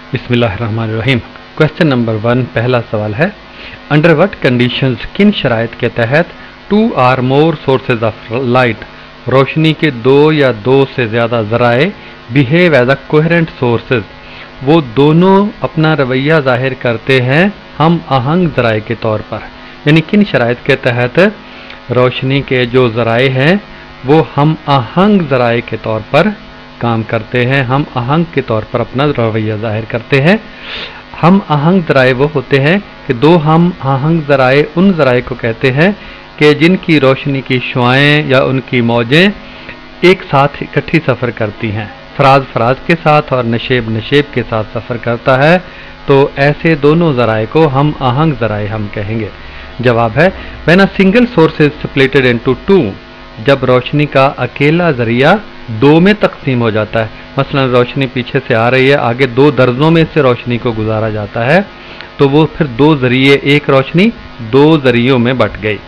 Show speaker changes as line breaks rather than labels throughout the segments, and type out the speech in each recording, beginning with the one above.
बिस्मिल्लाहिर्रहमानिर्रहीम। Question number 1, पहला सवाल है, अंडर व्हाट कंडीशंस, किन शराइत के तहत 2 or more sources of light, रोशनी के 2 या 2 से ज़्यादा ज़राए, behave as a coherent sources, वो दोनों अपना रवैया जाहिर करते हैं हम आहंग ज़राए के तौर पर। यानी किन शराइत के तहत रोशनी के जो ज़राए हैं वो हम आहंग ज़राए के तौर पर काम करते हैं, हम आहंग के तौर पर अपना रवैया जाहिर करते हैं। हम आहंग ज़राए वो होते हैं कि दो हम आहंग ज़राए उन ज़राए को कहते हैं कि जिनकी रोशनी की शुआएं या उनकी मौजें एक साथ इकट्ठी सफ़र करती हैं, फराज फराज के साथ और नशेब नशेब के साथ सफ़र करता है, तो ऐसे दोनों ज़राए को हम आहंग ज़राए हम कहेंगे। जवाब है, when a single source is splitted into 2, जब रोशनी का अकेला ज़रिया 2 में तकसीम हो जाता है। मसलन रोशनी पीछे से आ रही है, आगे 2 दर्जों में से रोशनी को गुजारा जाता है, तो वो फिर 2 ज़रिए, एक रोशनी 2 ज़रियों में बट गई।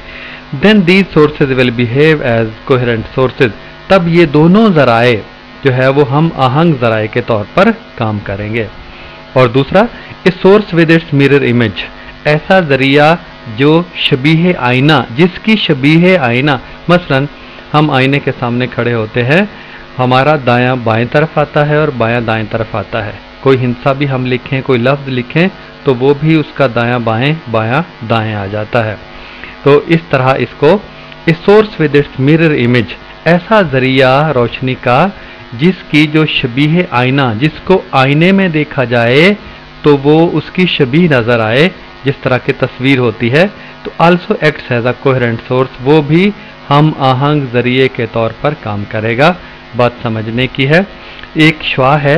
Then these sources will behave as coherent sources, तब ये दोनों ज़राए जो है वो हम आहंग ज़राए के तौर पर काम करेंगे। और दूसरा, a source with its mirror image, ऐसा ज़रिया जो शबीह आईना, जिसकी शबीह आईना, मसलन हम आईने के सामने खड़े होते हैं, हमारा दायां बाएं तरफ आता है और बायां दाएं तरफ आता है। कोई हिंसा भी हम लिखें, कोई लफ्ज़ लिखें, तो वो भी उसका दायां बाएं बायां दाएं आ जाता है। तो इस तरह इसको a source with its mirror image, ऐसा ज़रिया रोशनी का जिसकी जो शबीह आईना, जिसको आईने में देखा जाए तो वो उसकी शबीह नज़र आए, जिस तरह की तस्वीर होती है, तो also acts as a coherent source, वो भी हम आहंग ज़रिए के तौर पर काम करेगा। बात समझने की है। एक शुआ है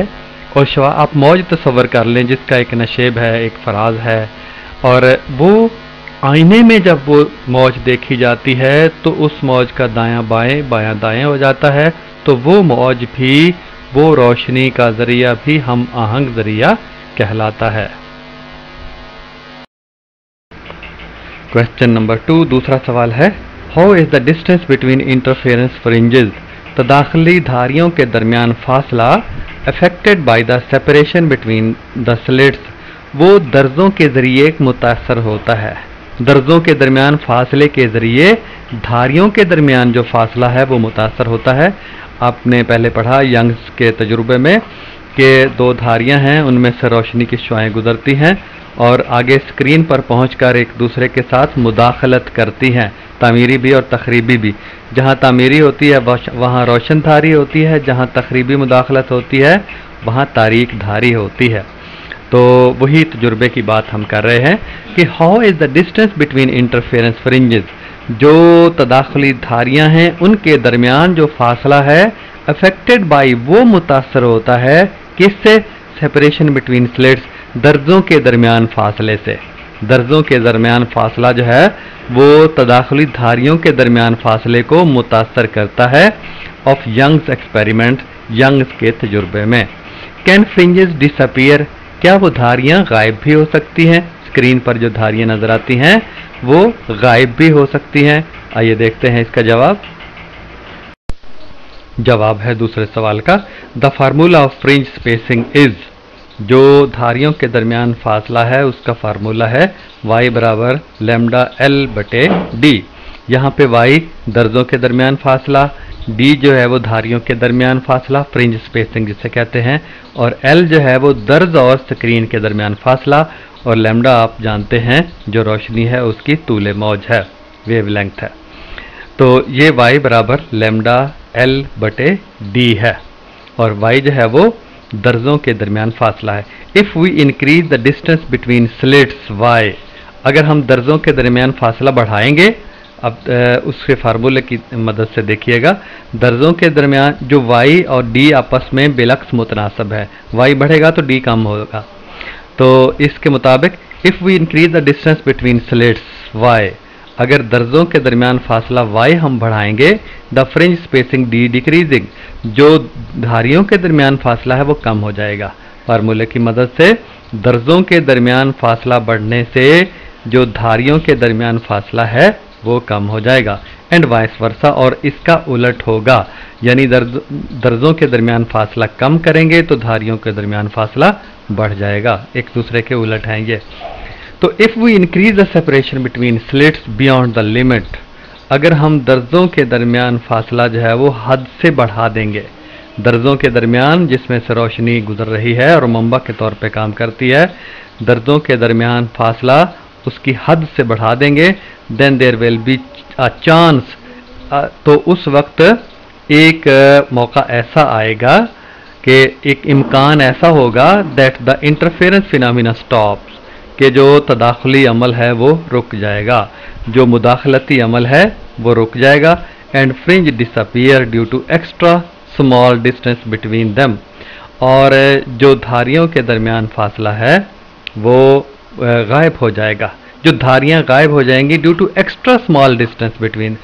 और शुआ आप मौज तस्वर कर लें जिसका एक नशेब है, एक फराज है, और वो आईने में जब वो मौज देखी जाती है तो उस मौज का दायां बाएं बायां दाएं हो जाता है, तो वो मौज भी, वो रोशनी का ज़रिया भी हम आहंग ज़रिया कहलाता है। क्वेश्चन नंबर 2, दूसरा सवाल है, how is the distance between interference fringes, तदाखली धारियों के दरमियान फासला, affected by the separation between the slits, वो दर्जों के ज़रिए मुतासर होता है। दर्जों के दरमियान फासले के ज़रिए धारियों के दरमियान जो फासला है वो मुतासर होता है। आपने पहले पढ़ा यंग्स के तजुर्बे में कि 2 धारियां हैं, उनमें से रोशनी की शुआएं गुजरती हैं और आगे स्क्रीन पर पहुंचकर एक दूसरे के साथ मुदाखलत करती हैं, तामीरी भी और तखरीबी भी। जहां तामीरी होती है वहां रोशन धारी होती है, जहां तखरीबी मुदाखलत होती है वहां तारीक धारी होती है। तो वही तजुर्बे की बात हम कर रहे हैं कि how is the distance between interference fringes, जो तदाखली धारियां हैं उनके दरमियान जो फासला है, अफेक्टेड बाई, वो मुतासर होता है किससे, सेपरेशन बिटवीन स्लिट्स, दर्जों के दरमियान फासले से। दर्जों के दरमियान फासला जो है वो तदाखली धारियों के दरमियान फासले को मुतासर करता है। ऑफ यंग्स एक्सपेरिमेंट, यंग्स के तजुर्बे में। कैन फ्रिंजेस डिसअपीयर, क्या वो धारियां गायब भी हो सकती हैं, स्क्रीन पर जो धारियां नजर आती हैं वो गायब भी हो सकती हैं। आइए देखते हैं इसका जवाब। जवाब है दूसरे सवाल का, the formula of fringe spacing is, जो धारियों के दरमियान फासला है उसका फार्मूला है y बराबर लैम्डा l बटे d। यहाँ पे y दर्जों के दरमियान फासला, d जो है वो धारियों के दरमियान फासला, फ्रिंज स्पेसिंग जिसे कहते हैं, और l जो है वो दर्ज और स्क्रीन के दरमियान फासला, और लैम्डा आप जानते हैं जो रोशनी है उसकी तूले मौज है, वेवलेंथ है। तो ये y बराबर लैम्डा l बटे d है और y जो है वो दर्जों के दरमियान फासला है। If we increase the distance between slits y, अगर हम दर्जों के दरमियान फासला बढ़ाएंगे, अब उसके फार्मूले की मदद से देखिएगा, दर्जों के दरमियान जो y और d आपस में बिलक्स मुतनासब है, y बढ़ेगा तो d कम होगा। तो इसके मुताबिक if we increase the distance between slits y, अगर दर्जों के दरमियान फासला y हम बढ़ाएंगे, the fringe spacing d decreasing, जो धारियों के दरमियान फासला है वो कम हो जाएगा। फार्मूले की मदद से दर्जों के दरमियान फासला बढ़ने से जो धारियों के दरमियान फासला है वो कम हो जाएगा। एंड वाइस वर्सा, और इसका उलट होगा, यानी दर्जों के दरमियान फासला कम करेंगे तो धारियों के दरमियान फासला बढ़ जाएगा। एक दूसरे के उलट हैं ये। तो if we increase the separation between slits beyond the limit, अगर हम दर्जों के दरमियान फासला जो है वो हद से बढ़ा देंगे, दर्जों के दरमियान जिसमें से रोशनी गुजर रही है और मंबा के तौर पे काम करती है, दर्जों के दरमियान फासला उसकी हद से बढ़ा देंगे, then there will be a chance, तो उस वक्त एक मौका ऐसा आएगा कि एक इम्कान ऐसा होगा that the interference phenomena stops, कि जो तदाखुली अमल है वो रुक जाएगा, जो मुदाखलती अमल है वो रुक जाएगा, and fringe disappear due to extra small distance between them, और जो धारियों के दरमियान फासला है वो गायब हो जाएगा, जो धारियां गायब हो जाएंगी due to extra small distance between,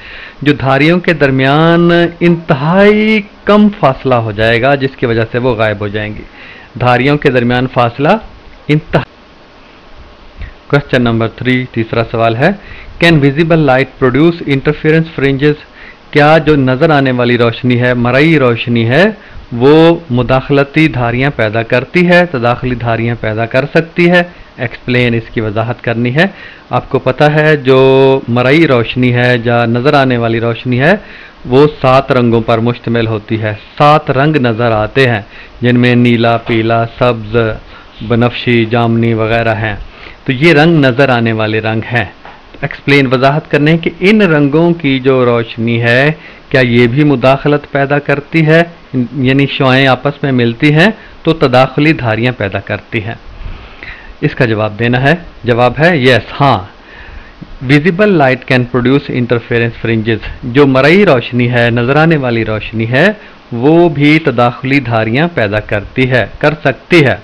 जो धारियों के दरमियान इंतहाई कम फासला हो जाएगा जिसकी वजह से वो गायब हो जाएंगी। धारियों के दरमियान फासला इंतहा। क्वेश्चन नंबर 3, तीसरा सवाल है, can visible light produce interference fringes, क्या जो नज़र आने वाली रोशनी है, मरई रोशनी है, वो मुदाखलती धारियां पैदा करती है, तदाखली धारियां पैदा कर सकती है? एक्सप्लेन, इसकी वजाहत करनी है। आपको पता है जो मरई रोशनी है, या नज़र आने वाली रोशनी है, वो 7 रंगों पर मुश्तमिल होती है। 7 रंग नज़र आते हैं जिनमें नीला, पीला, सब्ज़, बनफशी, जामनी वगैरह हैं। तो ये रंग नज़र आने वाले रंग हैं। एक्सप्लेन, वजाहत करने कि इन रंगों की जो रोशनी है क्या ये भी मुदाखलत पैदा करती है, यानी शुआएं आपस में मिलती हैं तो तदाखुली धारियां पैदा करती हैं? इसका जवाब देना है। जवाब है यस, हाँ। Visible light can produce interference fringes, जो मरई रोशनी है, नजर आने वाली रोशनी है, वो भी तदाखुली धारियां पैदा करती है, कर सकती है।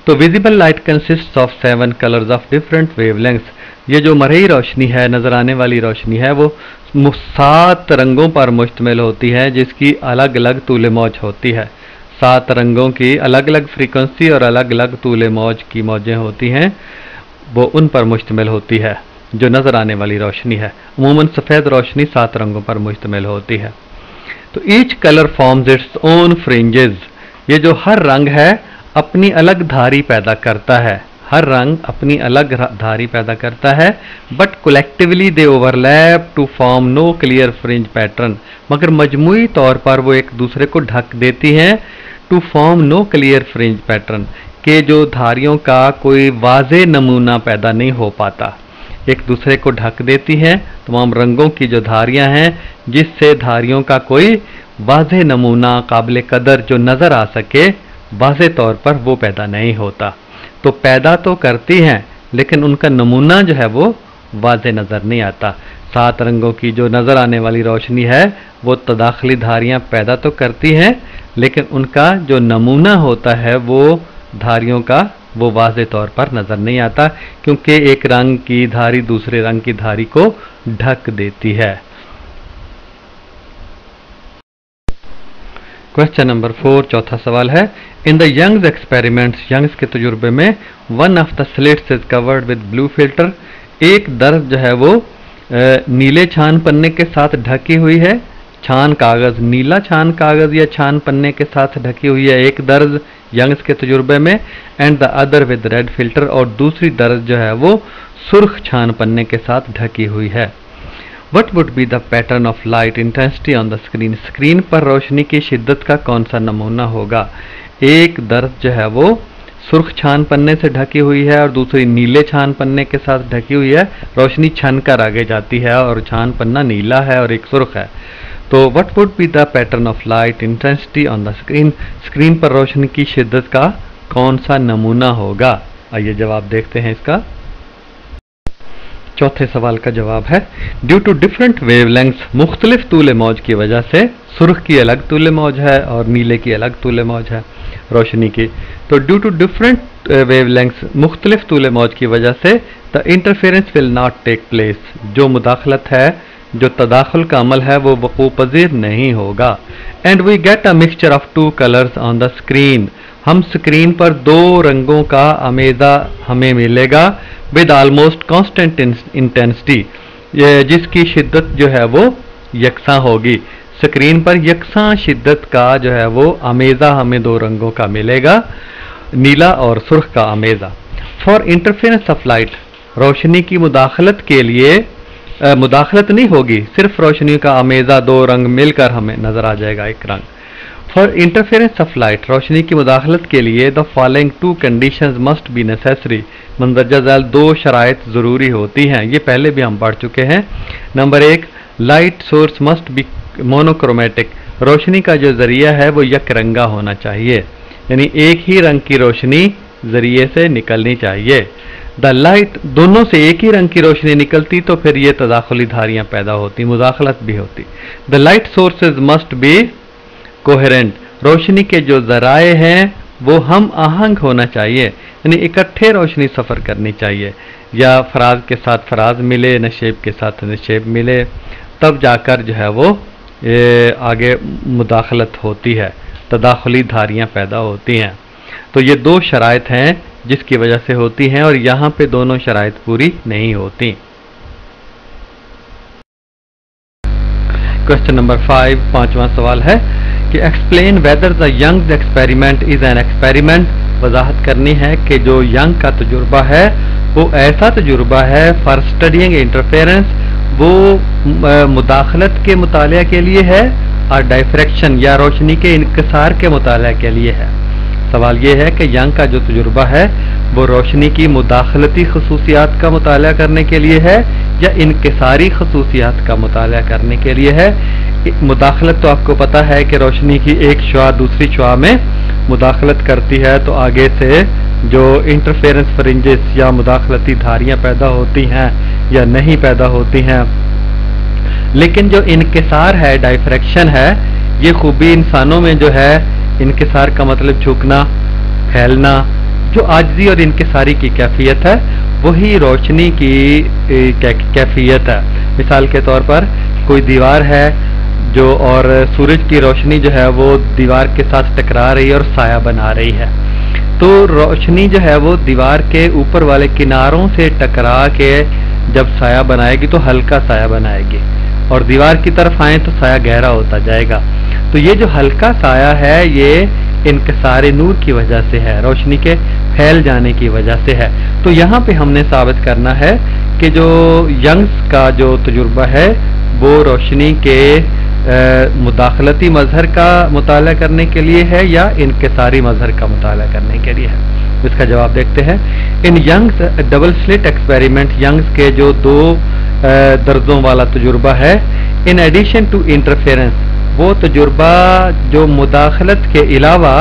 तो visible light consist of 7 colours of different wavelengths, ये जो मरई रोशनी है, नजर आने वाली रोशनी है, वो 7 रंगों पर मुश्तमिल होती है जिसकी अलग अलग तूले मौज होती है। 7 रंगों की अलग अलग फ्रीक्वेंसी और अलग अलग तूले मौज की मौजें होती हैं, वो उन पर मुश्तमिल होती है जो नज़र आने वाली रोशनी है। अमूमन सफ़ेद रोशनी 7 रंगों पर मुश्तमिल होती है। तो each colour forms its own fringes, ये जो हर रंग है अपनी अलग धारी पैदा करता है, हर रंग अपनी अलग धारी पैदा करता है, but collectively they overlap to form no clear fringe pattern, मगर मजमूई तौर पर वो एक दूसरे को ढक देती हैं, to form no clear fringe pattern, के जो धारियों का कोई वाज़े नमूना पैदा नहीं हो पाता, एक दूसरे को ढक देती हैं तमाम रंगों की जो धारियां हैं, जिससे धारियों का कोई वाज़े नमूना काबिल कदर जो नज़र आ सके वाज़े तौर पर वो पैदा नहीं होता। तो पैदा तो करती हैं लेकिन उनका नमूना जो है वो वाज़े नज़र नहीं आता। 7 रंगों की जो नज़र आने वाली रोशनी है वो तदाखली धारियां पैदा तो करती हैं, लेकिन उनका जो नमूना होता है वो धारियों का वो वाज़े तौर पर नज़र नहीं आता, क्योंकि एक रंग की धारी दूसरे रंग की धारी को ढक देती है। क्वेश्चन नंबर 4, चौथा सवाल है, in the Young's experiments, Young's के तजुर्बे में, one of the slits is covered with blue filter, एक दर्ज जो है वो नीले छान पन्ने के साथ ढकी हुई है, छान कागज़, नीला छान कागज़ या छान पन्ने के साथ ढकी हुई है एक दर्ज यंग्स के तजुर्बे में, and the other with red filter, और दूसरी दर्ज जो है वो सुर्ख छान पन्ने के साथ ढकी हुई है। What would be the pattern of light intensity on the screen? Screen पर रोशनी की शिद्दत का कौन सा नमूना होगा? एक दर्ज जो है वो सुर्ख छान पन्ने से ढकी हुई है और दूसरी नीले छान पन्ने के साथ ढकी हुई है। रोशनी छन कर आगे जाती है और छान पन्ना नीला है और एक सुर्ख है। तो what would be the pattern of light intensity on the screen? Screen पर रोशनी की शिद्दत का कौन सा नमूना होगा? आइए जवाब देखते हैं इसका। चौथे सवाल का जवाब है, ड्यू टू डिफरेंट वेवलेंथ्स, मुख्तलिफ तूले मौज की वजह से, सुर्ख की अलग तूले मौज है और नीले की अलग तूले मौज है रोशनी की, तो ड्यू टू डिफरेंट वेवलेंथ्स, मुख्तलिफ तूले मौज की वजह से, the interference will not take place, जो मुदाखलत है, जो तदाखुल का अमल है वो वक़ू पज़ीर नहीं होगा। And we get a mixture of 2 colours on the screen, हम स्क्रीन पर 2 रंगों का अमेज़ा हमें मिलेगा, विद आलमोस्ट कांस्टेंट इंटेंसिटी, जिसकी शिद्दत जो है वो यकसा होगी। स्क्रीन पर यकसा शिद्दत का जो है वो अमेज़ा हमें दो रंगों का मिलेगा, नीला और सुर्ख का अमेज़ा। फॉर इंटरफेरेंस ऑफ लाइट, रोशनी की मुदाखलत के लिए मुदाखलत नहीं होगी, सिर्फ रोशनी का अमेज़ा दो रंग मिलकर हमें नजर आ जाएगा एक रंग। फॉर इंटरफेरेंस ऑफ लाइट, रोशनी की मुदाखलत के लिए the following two conditions must be necessary, मंदरजा झैल दो शराइत ज़रूरी होती हैं, ये पहले भी हम पढ़ चुके हैं। Number 1, light source must be monochromatic, रोशनी का जो जरिया है वो यकरंगा होना चाहिए, यानी एक ही रंग की रोशनी जरिए से निकलनी चाहिए। द लाइट, दोनों से एक ही रंग की रोशनी निकलती तो फिर ये तदाखुली धारियां पैदा होती, मुदाखलत भी होती। The light sources must be coherent, रोशनी के जो जराए हैं वो हम आहंग होना चाहिए, यानी इकट्ठे रोशनी सफ़र करनी चाहिए, या फराज के साथ फराज मिले, नशेब के साथ नशेब मिले, तब जाकर जो है वो आगे मुदाखलत होती है, तदाखुली धारियां पैदा होती हैं। तो ये दो शराइत हैं जिसकी वजह से होती हैं, और यहाँ पे दोनों शराइत पूरी नहीं होती। क्वेश्चन नंबर 5, पांचवा सवाल है कि explain whether the Young's experiment is an experiment, वजाहत करनी है कि जो यंग का तजुर्बा है वो ऐसा तजुर्बा है फॉर स्टडिंग इंटरफेरेंस, वो मुदाखलत के मुतालिया के लिए है, और डायफ्रैक्शन या रोशनी के इनकसार के मुतालिया के लिए है। सवाल ये है कि यंग का जो तजुर्बा है वो रोशनी की मुदाखलती खसूसियात का मुतालिया करने के लिए है या इनकसारी खसूसियात का मुतालिया करने के लिए है। मुदाखलत तो आपको पता है कि रोशनी की एक शुआ दूसरी शुआ में मुदाखलत करती है, तो आगे से जो इंटरफेरेंस फ्रिंजेस या मुदाखलती धारियां पैदा होती हैं या नहीं पैदा होती हैं। लेकिन जो इनकसार है, डायफ्रैक्शन है, ये खूबी इंसानों में जो है, इनकसार का मतलब झुकना, फैलना, जो आजिज़ी और इनकसारी की कैफियत है वही रोशनी की कैफियत है। मिसाल के तौर पर कोई दीवार है जो, और सूरज की रोशनी जो है वो दीवार के साथ टकरा रही है और साया बना रही है, तो रोशनी जो है वो दीवार के ऊपर वाले किनारों से टकरा के जब साया बनाएगी तो हल्का साया बनाएगी, और दीवार की तरफ आए तो साया गहरा होता जाएगा। तो ये जो हल्का साया है ये इनकसार नूर की वजह से है, रोशनी के फैल जाने की वजह से है। तो यहाँ पे हमने साबित करना है कि जो यंग्स का जो तजुर्बा है वो रोशनी के मुदाखलती मजहर का मुताला करने के लिए है या इनकसारी मजहर का मुताला करने के लिए है। इसका जवाब देखते हैं। In Young's double slit experiment, Young's के जो दो दर्जों वाला तजुर्बा है, इन एडिशन टू इंटरफेरेंस, वो तजुर्बा जो मुदाखलत के अलावा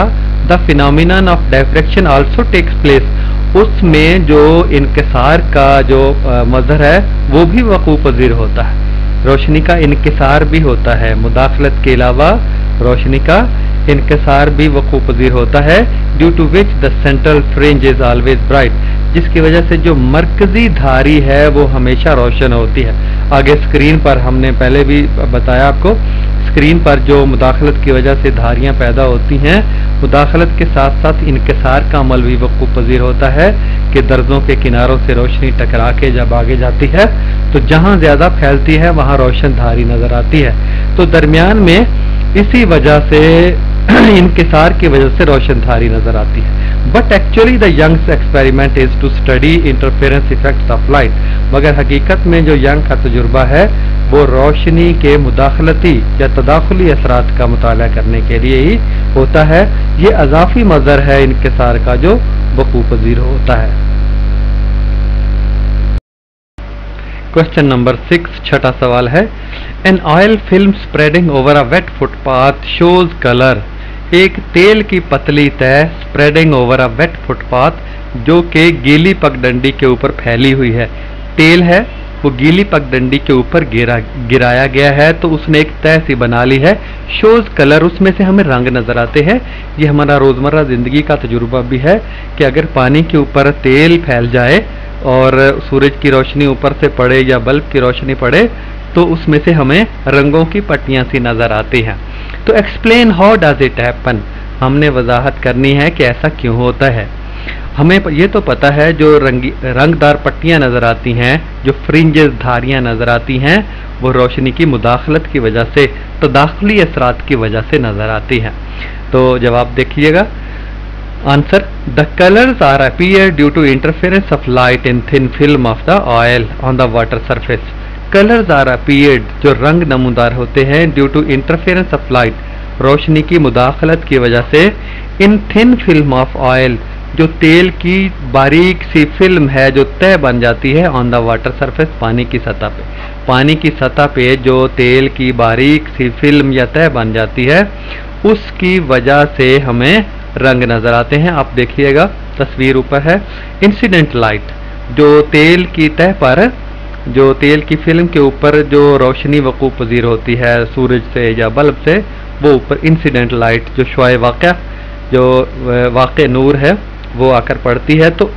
the phenomenon of diffraction also takes place, उसमें जो इनकसार का जो मजहर है वो भी वकूफ़ पज़ीर होता है, रोशनी का इनकसार भी होता है, मुदाखलत के अलावा रोशनी का इनकसार भी वकूफ़ पज़ीर होता है। Due to which the central fringe is always bright, जिसकी वजह से जो मरकजी धारी है वो हमेशा रोशन होती है। आगे स्क्रीन पर हमने पहले भी बताया आपको, स्क्रीन पर जो मुदाखलत की वजह से धारियां पैदा होती हैं, मुदाखलत के साथ साथ इनकसार का अमल भी वकूफ़ पज़ीर होता है कि दर्जों के किनारों से रोशनी टकरा के जब आगे जाती है तो जहां ज्यादा फैलती है वहां रोशन धारी नजर आती है। तो दरमियान में इसी वजह से इनकसार की वजह से रोशन धारी नजर आती है। But actually the Young's experiment is to study interference effects of light, मगर हकीकत में जो यंग का तजुर्बा है वो रोशनी के मुदाखलती या तदाखुली असरात का मुताला करने के लिए ही होता है। ये अजाफी मजहर है इनकसार का जो वकूफ़ पज़ीर होता है। क्वेश्चन नंबर 6, छठा सवाल है। An oil film spreading over a wet footpath shows colour, एक तेल की पतली तह spreading over a wet footpath जो कि गीली पगडंडी के ऊपर फैली हुई है। तेल है वो गीली पगडंडी के ऊपर गिराया गया है, तो उसने एक तह सी बना ली है। शोज कलर, उसमें से हमें रंग नजर आते हैं। ये हमारा रोजमर्रा जिंदगी का तजुर्बा भी है कि अगर पानी के ऊपर तेल फैल जाए और सूरज की रोशनी ऊपर से पड़े या बल्ब की रोशनी पड़े तो उसमें से हमें रंगों की पट्टियां सी नजर आती हैं। तो explain how does it happen, हमने वजाहत करनी है कि ऐसा क्यों होता है। हमें ये तो पता है जो रंगदार पट्टियां नजर आती हैं, जो फ्रिंजेस धारियां नजर आती हैं, वो रोशनी की मुदाखलत की वजह से, तदाखुली असरात की वजह से नज़र आती हैं। तो जवाब देखिएगा। Answer, the colours are appear due to interference of light in thin film of the oil on the water surface. Colours are appeared, जो रंग नमूदार होते हैं, due to interference of light, रोशनी की मुदाखलत की वजह से, in thin film of oil, जो तेल की बारीक सी फिल्म है जो तय बन जाती है, ऑन द वाटर सरफेस, पानी की सतह पे। पानी की सतह पे जो तेल की बारीक सी फिल्म या तय बन जाती है, उसकी वजह से हमें रंग नजर आते हैं। आप देखिएगा, तस्वीर ऊपर है। इंसिडेंट लाइट, जो तेल की तह पर, जो तेल की फिल्म के ऊपर जो रोशनी वकूफ़ पजीर होती है सूरज से या बल्ब से, वो ऊपर इंसिडेंट लाइट, जो शुआए वाक़या, जो वाक़े नूर है, वो आकर पड़ती है, तो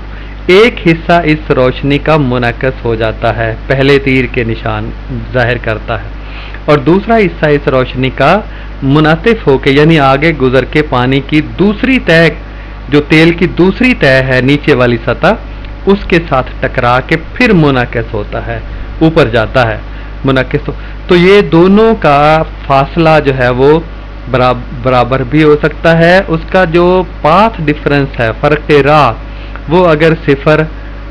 एक हिस्सा इस रोशनी का मुनक्कस हो जाता है, पहले तीर के निशान जाहिर करता है, और दूसरा हिस्सा इस रोशनी का मुनातिफ होके, यानी आगे गुजर के पानी की दूसरी तह, जो तेल की दूसरी तह है नीचे वाली सतह, उसके साथ टकरा के फिर मुनक्किस होता है, ऊपर जाता है, मुनक्किस। तो ये दोनों का फासला जो है वो बराबर भी हो सकता है। उसका जो पाथ डिफरेंस है, फ़र्क राह, वो अगर 0,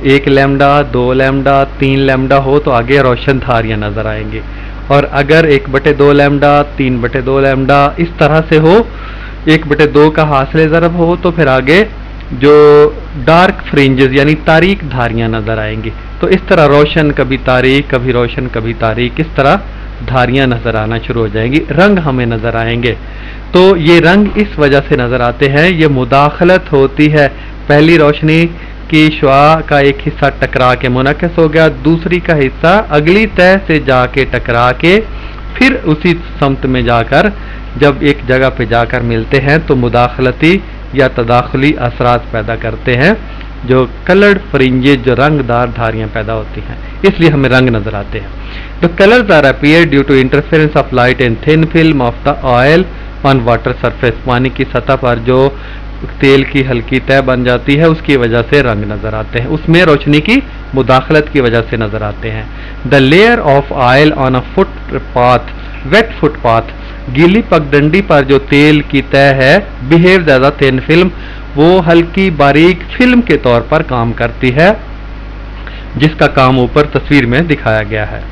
1 लैम्डा, 2 लैम्डा, 3 लैम्डा हो तो आगे रोशन धारियाँ नज़र आएंगी, और अगर 1/2 लैम्डा, 3/2 लैम्डा इस तरह से हो, 1/2 का हासिल ज़रब हो, तो फिर आगे जो डार्क फ्रिंजेस यानी तारीक धारियां नजर आएंगी। तो इस तरह रोशन कभी तारीक, कभी रोशन कभी तारीक, इस तरह धारियां नजर आना शुरू हो जाएंगी, रंग हमें नजर आएंगे। तो ये रंग इस वजह से नजर आते हैं, ये मुदाखलत होती है, पहली रोशनी की शुआ का एक हिस्सा टकरा के मुनक्किस हो गया, दूसरी का हिस्सा अगली तह से जाके टकरा के फिर उसी समत में जाकर जब एक जगह पे जाकर मिलते हैं तो मुदाखलती या तदाखुली असरात पैदा करते हैं, जो कलर्ड फ्रिंजेस, जो रंगदार धारियां पैदा होती हैं, इसलिए हमें रंग नजर आते हैं। The colours are appear due to interference of light in thin film of the oil on water surface. पानी की सतह पर जो तेल की हल्की तह बन जाती है, उसकी वजह से रंग नजर आते हैं, उसमें रोशनी की मुदाखलत की वजह से नजर आते हैं। The layer of oil on a footpath, wet footpath, गीली पगडंडी पर जो तेल की तह है, बिहेव ज्यादा थिन फिल्म, वो हल्की बारीक फिल्म के तौर पर काम करती है, जिसका काम ऊपर तस्वीर में दिखाया गया है।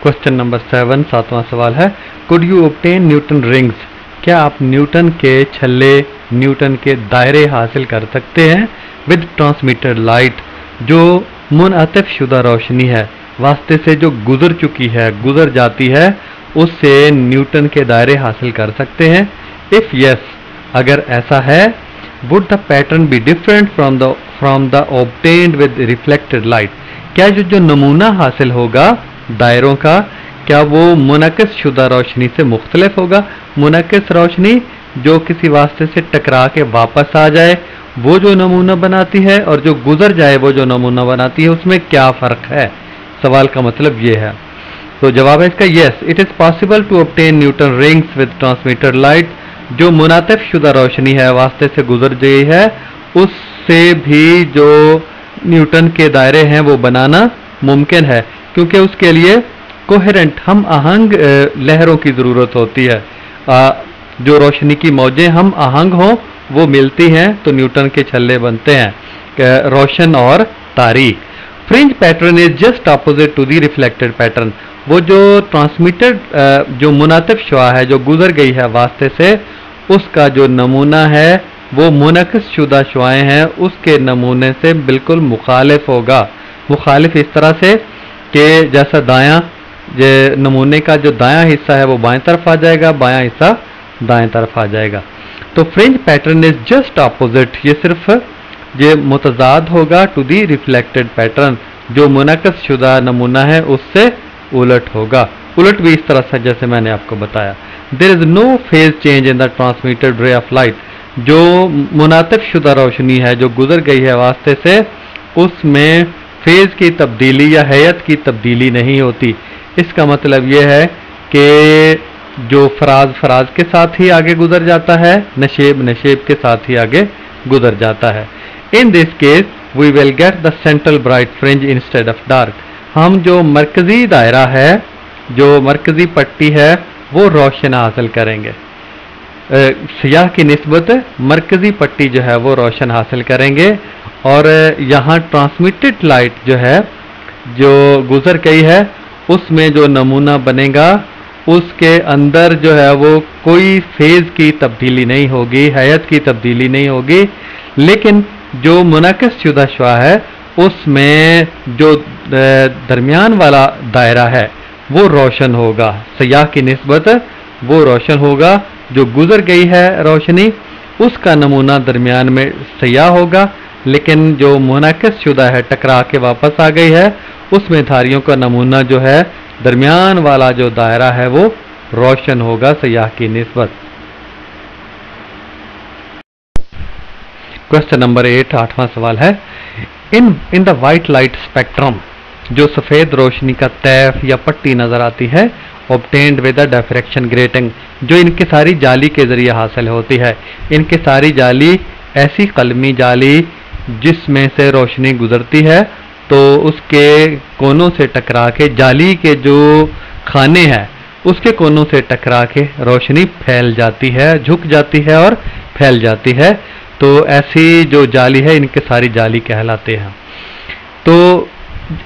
क्वेश्चन नंबर 7, 7वां सवाल है, could you obtain Newton rings? क्या आप न्यूटन के छल्ले, न्यूटन के दायरे हासिल कर सकते हैं विद ट्रांसमिटेड लाइट, जो मुनअतिफ शुदा रोशनी है, वास्ते से जो गुजर चुकी है, गुजर जाती है, उससे न्यूटन के दायरे हासिल कर सकते हैं? इफ यस, अगर ऐसा है, would the pattern be different from the obtained with reflected light? क्या जो नमूना हासिल होगा दायरों का, क्या वो मुनक्किस शुदा रोशनी से मुख्तलिफ होगा? मुनक्किस रोशनी जो किसी वास्ते से टकरा के वापस आ जाए, वो जो नमूना बनाती है, और जो गुजर जाए वो जो नमूना बनाती है, उसमें क्या फ़र्क है? सवाल का मतलब ये है। तो जवाब है इसका yes, it is possible to obtain Newton rings with transmitted light. जो मुनातिफ शुदा रोशनी है, वास्ते से गुजर गई है, उससे भी जो न्यूटन के दायरे हैं वो बनाना मुमकिन है, क्योंकि उसके लिए कोहेरेंट, हम आहंग लहरों की ज़रूरत होती है। जो रोशनी की मौजें हम आहंग हों, वो मिलती हैं तो न्यूटन के छल्ले बनते हैं, रोशन और तारीक। Fringe pattern is just opposite to the reflected pattern. वो जो ट्रांसमिटेड, जो मुनातिफ शुआ है, जो गुजर गई है वास्ते से, उसका जो नमूना है वो मुनक्किस शुदा शुआएं हैं, उसके नमूने से बिल्कुल मुखालिफ होगा। मुखालिफ इस तरह से कि जैसा दायां, नमूने का जो दायां हिस्सा है वो बाएं तरफ आ जाएगा, बायां हिस्सा दाएं तरफ आ जाएगा। तो fringe pattern is just opposite, ये सिर्फ ये मुतजाद होगा टू दी रिफ्लेक्टेड पैटर्न, जो मुनक्किस शुदा नमूना है उससे उलट होगा। उलट भी इस तरह से जैसे मैंने आपको बताया। There is no phase change in the transmitted ray of light. जो मुनातिफ शुदा रोशनी है जो गुजर गई है वास्ते से, उसमें फेज की तब्दीली या हैयत की तब्दीली नहीं होती। इसका मतलब यह है कि जो फराज के साथ ही आगे गुजर जाता है, नशेब के साथ ही आगे गुजर जाता है। In this case we will get the central bright fringe instead of dark. हम जो मरकजी दायरा है, जो मरकजी पट्टी है, वो रोशन हासिल करेंगे। सियाह की निस्बत मरकजी पट्टी जो है वो रोशन हासिल करेंगे। और यहाँ ट्रांसमिटेड लाइट जो है, जो गुजर गई है, उसमें जो नमूना बनेगा उसके अंदर जो है वो कोई फेज की तब्दीली नहीं होगी, हैयत की तब्दीली नहीं होगी। लेकिन जो मुनक़िस शुदा शुआ है उसमें जो दरमियान वाला दायरा है वो रोशन होगा, सियाह की निस्बत वो रोशन होगा। जो गुजर गई है रोशनी उसका नमूना दरमियान में सियाह होगा, लेकिन जो मुनक़िस शुदा है, टकरा के वापस आ गई है, उसमें धारियों का नमूना जो है दरमियान वाला जो दायरा है वो रोशन होगा सियाह की निस्बत। क्वेश्चन नंबर 8, 8वां सवाल है, in the white light spectrum, जो सफ़ेद रोशनी का तैफ या पट्टी नज़र आती है, obtained with the diffraction grating, जो इनके सारी जाली के ज़रिए हासिल होती है। इनके सारी जाली ऐसी कलमी जाली जिसमें से रोशनी गुजरती है, तो उसके कोनों से टकरा के, जाली के जो खाने हैं उसके कोनों से टकरा के रोशनी फैल जाती है, झुक जाती है और फैल जाती है। तो ऐसी जो जाली है इनके सारी जाली कहलाते हैं। तो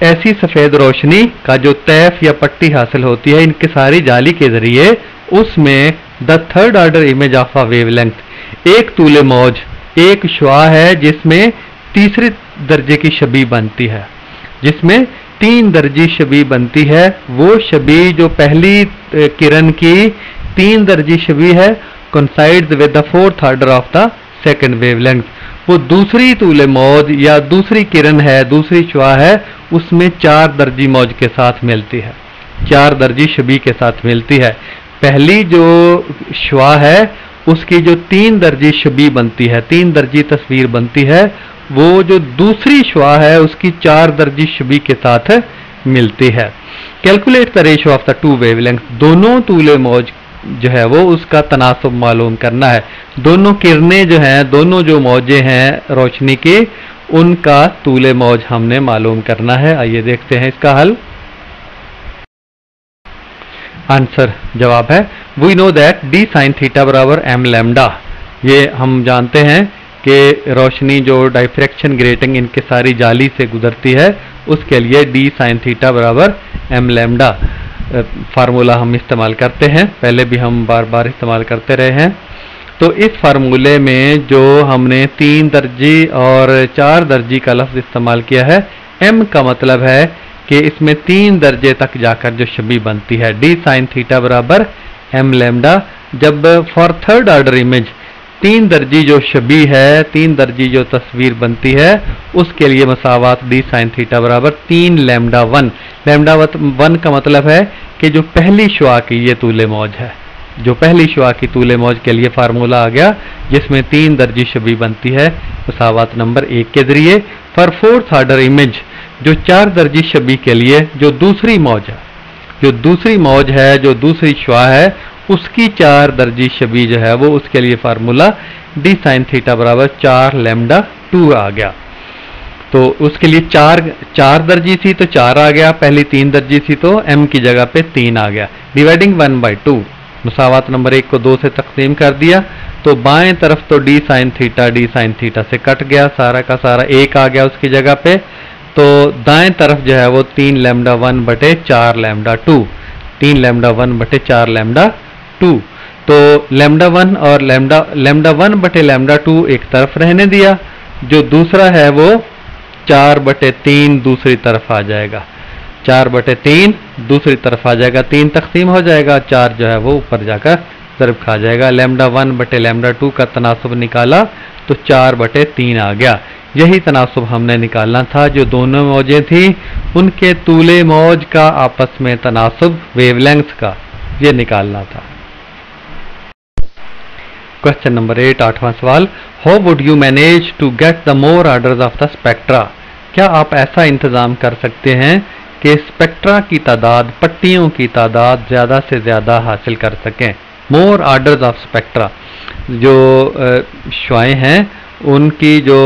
ऐसी सफ़ेद रोशनी का जो तैफ या पट्टी हासिल होती है इनके सारी जाली के ज़रिए, उसमें the third order image of a wavelength, एक तूले मौज, एक शुआ है जिसमें तीसरे दर्जे की शबी बनती है, जिसमें 3 दर्जी शबी बनती है। वो शबी जो पहली किरण की 3 दर्जी शबी है, coincides with the fourth order of the second wavelength, वो दूसरी तूले मौज या दूसरी किरण है, दूसरी शुआ है, उसमें 4 दर्जी मौज के साथ मिलती है, 4 दर्जी शबी के साथ मिलती है। पहली जो शुआ है उसकी जो 3 दर्जी शबी बनती है, 3 दर्जी तस्वीर बनती है, वो जो दूसरी शुआ है उसकी 4 दर्जी शबी के साथ मिलती है। Calculate the ratio of the 2 wavelength, दोनों तूले मौज जो है वो उसका तनासुब मालूम करना है। दोनों किरणें जो हैं, दोनों जो मौजें हैं रोशनी की, उनका तूले मौज हमने मालूम करना है। आइए देखते हैं इसका हल। आंसर जवाब है, we know that d sine theta बराबर एम लैम्डा। ये हम जानते हैं कि रोशनी जो डाइफ्रैक्शन ग्रेटिंग इनके सारी जाली से गुजरती है, उसके लिए डी साइन थीटा बराबर एम लैम्डा फार्मूला हम इस्तेमाल करते हैं, पहले भी हम बार बार इस्तेमाल करते रहे हैं। तो इस फार्मूले में जो हमने 3 दर्जी और 4 दर्जी का लफ्ज़ इस्तेमाल किया है, एम का मतलब है कि इसमें 3 दर्जे तक जाकर जो शबी बनती है, डी साइन थीटा बराबर एम लैम्डा। जब फॉर थर्ड ऑर्डर इमेज 3 दर्जी जो शबी है, 3 दर्जी जो तस्वीर बनती है, उसके लिए मसावात डी साइन थीटा बराबर 3 लैम्डा 1। लैम्डा 1 का मतलब है कि जो पहली शुआ की ये तूले मौज है, जो पहली शुआ की तूले मौज के लिए फार्मूला आ गया जिसमें 3 दर्जी शबी बनती है मसावात नंबर 1 के जरिए। फॉर फोर्थ ऑर्डर इमेज जो 4 दर्जी शबी के लिए जो दूसरी मौज है, जो दूसरी मौज है, जो दूसरी शुआ है, उसकी 4 दर्जी शबी जो है वो उसके लिए फार्मूला डी साइन थीटा बराबर 4 लैम्डा 2 आ गया। तो उसके लिए 4 दर्जी थी तो 4 आ गया, पहली 3 दर्जी थी तो m की जगह पे 3 आ गया। डिवाइडिंग 1/2, मुसावात नंबर 1 को 2 से तकसीम कर दिया, तो बाएं तरफ तो डी साइन थीटा से कट गया, सारा का सारा 1 आ गया उसकी जगह पे। तो दाएं तरफ जो है वो 3 लैम्डा 1/4 लैम्डा 2, 3 लैम्डा 1/4 लैम्डा 2। तो लैम्डा 1 और लैम्डा 1/लैम्डा 2 एक तरफ रहने दिया, जो दूसरा है वो 4/3 दूसरी तरफ आ जाएगा, 4/3 दूसरी तरफ आ जाएगा, 3 तकसीम हो जाएगा, 4 जो है वो ऊपर जाकर ज़रब खा जाएगा। लैम्डा 1/लैम्डा 2 का तनासुब निकाला तो 4/3 आ गया। यही तनासुब हमने निकालना था, जो दोनों मौजें थी उनके तूले मौज का आपस में तनासुब वेवलेंथ का ये निकालना था। क्वेश्चन नंबर 8, 8वां सवाल, how would you manage to get the more orders of the spectra? क्या आप ऐसा इंतज़ाम कर सकते हैं कि स्पेक्ट्रा की तादाद, पट्टियों की तादाद ज़्यादा से ज़्यादा हासिल कर सकें? मोर ऑर्डर्स ऑफ स्पेक्ट्रा, जो शुआएँ हैं उनकी जो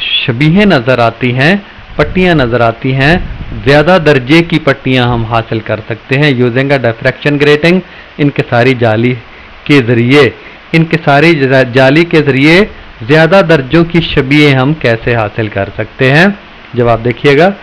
शबीहें नज़र आती हैं, पट्टियाँ नज़र आती हैं, ज़्यादा दर्जे की पट्टियां हम हासिल कर सकते हैं यूजिंग अ डिफ्रैक्शन ग्रेटिंग। इनके सारी जाली के ज़रिए ज़्यादा दर्जों की छवियां हम कैसे हासिल कर सकते हैं। जवाब देखिएगा,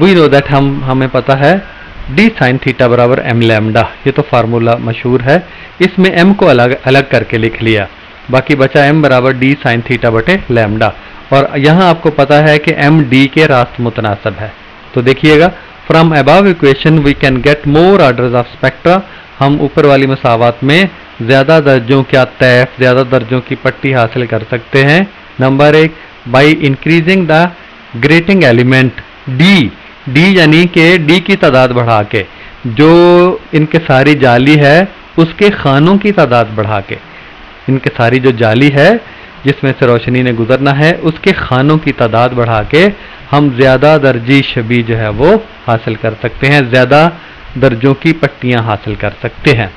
वी नो दैट हमें पता है d sin थीटा बराबर m लैम्डा, ये तो फार्मूला मशहूर है। इसमें m को अलग अलग करके लिख लिया, बाकी बचा m बराबर d sin थीटा बटे लैम्डा। और यहाँ आपको पता है कि m d के रास्त मुतनासब है। तो देखिएगा, from above equation we can get more orders of spectra. हम ऊपर वाली मसावत में ज़्यादा दर्जों का तैफ, ज़्यादा दर्जों की पट्टी हासिल कर सकते हैं। Number 1, by increasing the grating element d यानी कि d की तादाद बढ़ा के, जो इनके सारी जाली है उसके खानों की तादाद बढ़ा के, इनके सारी जो जाली है जिसमें से रोशनी ने गुजरना है उसके खानों की तादाद बढ़ा के हम ज़्यादा दर्जी छवि जो है वो हासिल कर सकते हैं, ज़्यादा दर्जों की पट्टियां हासिल कर सकते हैं।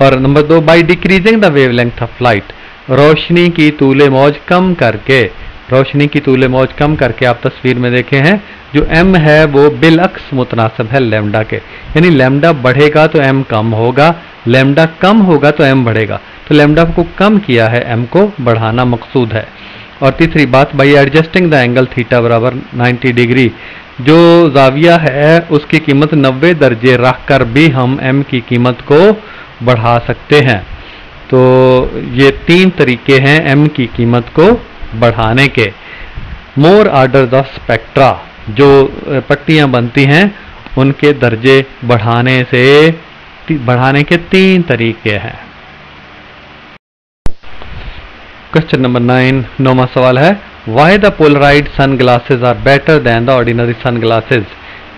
और number 2, by decreasing the wavelength of light. रोशनी की तूले मौज कम करके, रोशनी की तूले मौज कम करके आप तस्वीर में देखे हैं जो m है वो बिलअक्स मुतनासिब है लैम्डा के, यानी लैम्डा बढ़ेगा तो m कम होगा, लैम्डा कम होगा तो m बढ़ेगा। तो लैम्डा को कम किया है, m को बढ़ाना मकसूद है। और तीसरी बात, by adjusting the angle theta बराबर 90 डिग्री, जो जाविया है उसकी कीमत 90 दर्जे रख कर भी हम m की कीमत को बढ़ा सकते हैं। तो ये 3 तरीके हैं m की कीमत को बढ़ाने के। मोर ऑर्डर्स ऑफ स्पेक्ट्रा, जो पट्टियां बनती हैं उनके दर्जे बढ़ाने के 3 तरीके हैं। क्वेश्चन नंबर 9, 9वां सवाल है, why the polaroid sun glasses are better than the ordinary sun glasses.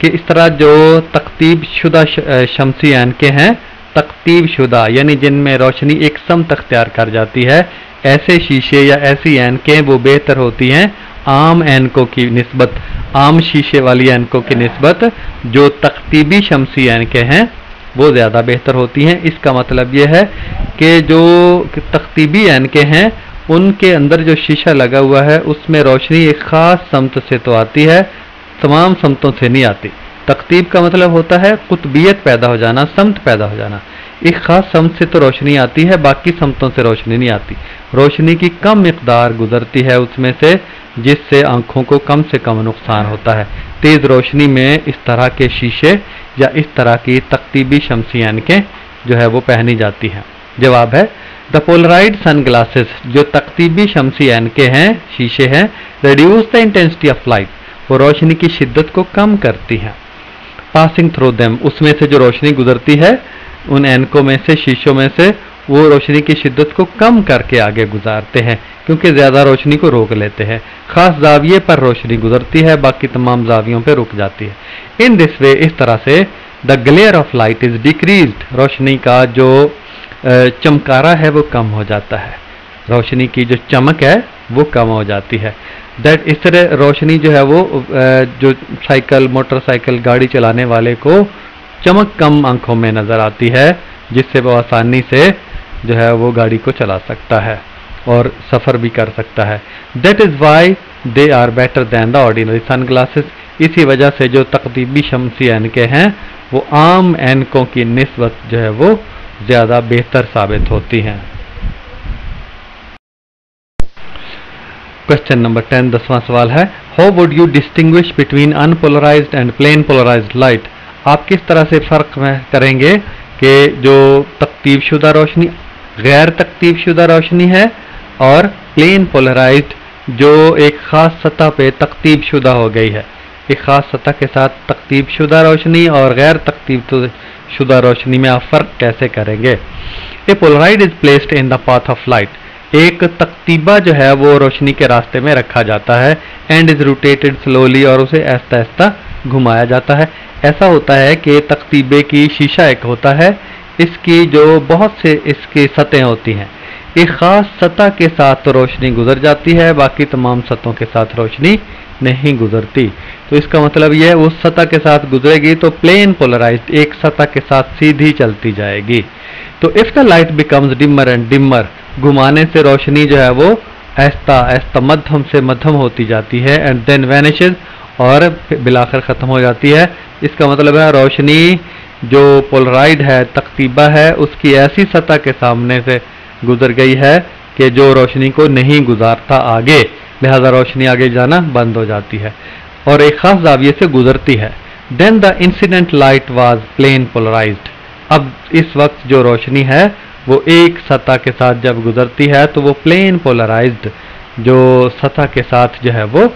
कि इस तरह जो तकतीब शुदा शमसी ऐनकें हैं, तकतीब शुदा यानी जिनमें रोशनी एक समत अख्तियार कर जाती है, ऐसे शीशे या ऐसी ऐनकें वो बेहतर होती हैं आम ऐनकों की निस्बत, आम शीशे वाली ऐनकों की निस्बत जो तकतीबी शमसी ऐनकें हैं वो ज़्यादा बेहतर होती हैं। इसका मतलब ये है कि जो तकतीबी ऐनकें हैं उनके अंदर जो शीशा लगा हुआ है उसमें रोशनी एक ख़ास समत से तो आती है, तमाम समतों से नहीं आती। तकतीब का मतलब होता है कुतबियत पैदा हो जाना, समत पैदा हो जाना। एक ख़ास समत से तो रोशनी आती है, बाकी समतों से रोशनी नहीं आती। रोशनी की कम मिकदार गुजरती है उसमें से, जिससे आँखों को कम से कम नुकसान होता है। तेज़ रोशनी में इस तरह के शीशे या इस तरह की तकतीबी शमसी ऐनकें जो है वो पहनी जाती हैं। जवाब है, द पोलराइड सन ग्लासेस, जो तकतीबी शमसी ऐनकें हैं, शीशे हैं, reduce the intensity of light, वो रोशनी की शिद्दत को कम करती हैं। पासिंग थ्रू देम, उसमें से जो रोशनी गुजरती है उन ऐनकों में से, शीशों में से, वो रोशनी की शिद्दत को कम करके आगे गुजारते हैं क्योंकि ज़्यादा रोशनी को रोक लेते हैं। ख़ास जाविये पर रोशनी गुजरती है, बाकी तमाम जावियों पर रुक जाती है। इन दिस वे, इस तरह से the glare of light is decreased, रोशनी का जो चमकारा है वो कम हो जाता है, रोशनी की जो चमक है वो कम हो जाती है। दैट, इस तरह रोशनी जो है वो जो साइकिल, मोटरसाइकिल, गाड़ी चलाने वाले को चमक कम आंखों में नज़र आती है, जिससे वो आसानी से जो है वो गाड़ी को चला सकता है और सफ़र भी कर सकता है। That is why they are better than the ordinary sun glasses, इसी वजह से जो तकतीबी शमसी ऐनकें हैं वो आम ऐनकों की निस्बत जो है वो ज़्यादा बेहतर साबित होती हैं। क्वेश्चन नंबर 10, 10वां सवाल है, how would you distinguish between unpolarised and plane polarised light. आप किस तरह से फ़र्क करेंगे कि जो तकतीब शुदा रोशनी, गैर तकतीब शुदा रोशनी है, और प्लेन पोलराइज्ड जो एक ख़ास सतह पे तकतीब शुदा हो गई है। एक ख़ास सतह के साथ तकतीब शुदा रोशनी और गैर तकतीब शुदा रोशनी में आप फ़र्क कैसे करेंगे। A polaroid is placed in the path of light, एक तकतीबा जो है वो रोशनी के रास्ते में रखा जाता है, एंड इज़ रोटेटेड स्लोली, और उसे आहिस्ता आहिस्ता घुमाया जाता है। ऐसा होता है कि तकतीबे की शीशा एक होता है, इसकी जो बहुत से इसकी सतहें होती हैं, एक ख़ास सतह के साथ रोशनी गुजर जाती है, बाकी तमाम सतहों के साथ रोशनी नहीं गुजरती। तो इसका मतलब यह है उस सतह के साथ गुजरेगी तो प्लेन पोलराइज्ड, एक सतह के साथ सीधी चलती जाएगी। तो if the light becomes dimmer and dimmer, घुमाने से रोशनी जो है वो आहिस्ता आहिस्ता मध्यम से मध्यम होती जाती है, एंड देन वैनिशेज, और बिलाकर ख़त्म हो जाती है। इसका मतलब है रोशनी जो पोलराइड है, तकतीबा है, उसकी ऐसी सतह के सामने से गुजर गई है कि जो रोशनी को नहीं गुजारता आगे, लिहाजा रोशनी आगे जाना बंद हो जाती है और एक खास जाविये से गुजरती है। Then the incident light was plane polarised. अब इस वक्त जो रोशनी है वो एक सतह के साथ जब गुजरती है तो वो प्लेन पोलराइज्ड जो सतह के साथ जो है वो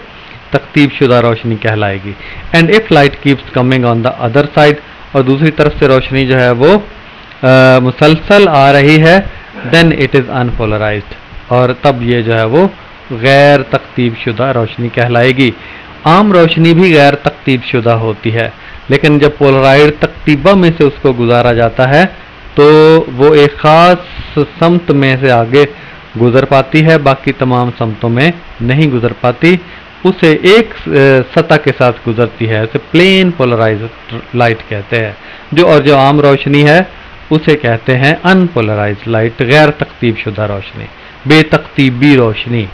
तकतीब शुदा रोशनी कहलाएगी। And if light keeps coming on the other side, और दूसरी तरफ से रोशनी जो है वो मुसलसल आ रही है, देन इट इज़ अनपोलराइज्ड, और तब ये जो है वो गैर तकतीब शुदा रोशनी कहलाएगी। आम रोशनी भी गैर तकतीब शुदा होती है, लेकिन जब पोलराइड तकतीबा में से उसको गुजारा जाता है तो वो एक ख़ास समत में से आगे गुजर पाती है, बाकी तमाम समतों में नहीं गुजर पाती, उसे एक सतह के साथ गुजरती है, उसे प्लेन पोलराइज्ड लाइट कहते हैं। जो आम रोशनी है उसे कहते हैं अनपोलराइज्ड लाइट, गैर तकतीब शुदा रोशनी, बेतकतीबी रोशनी।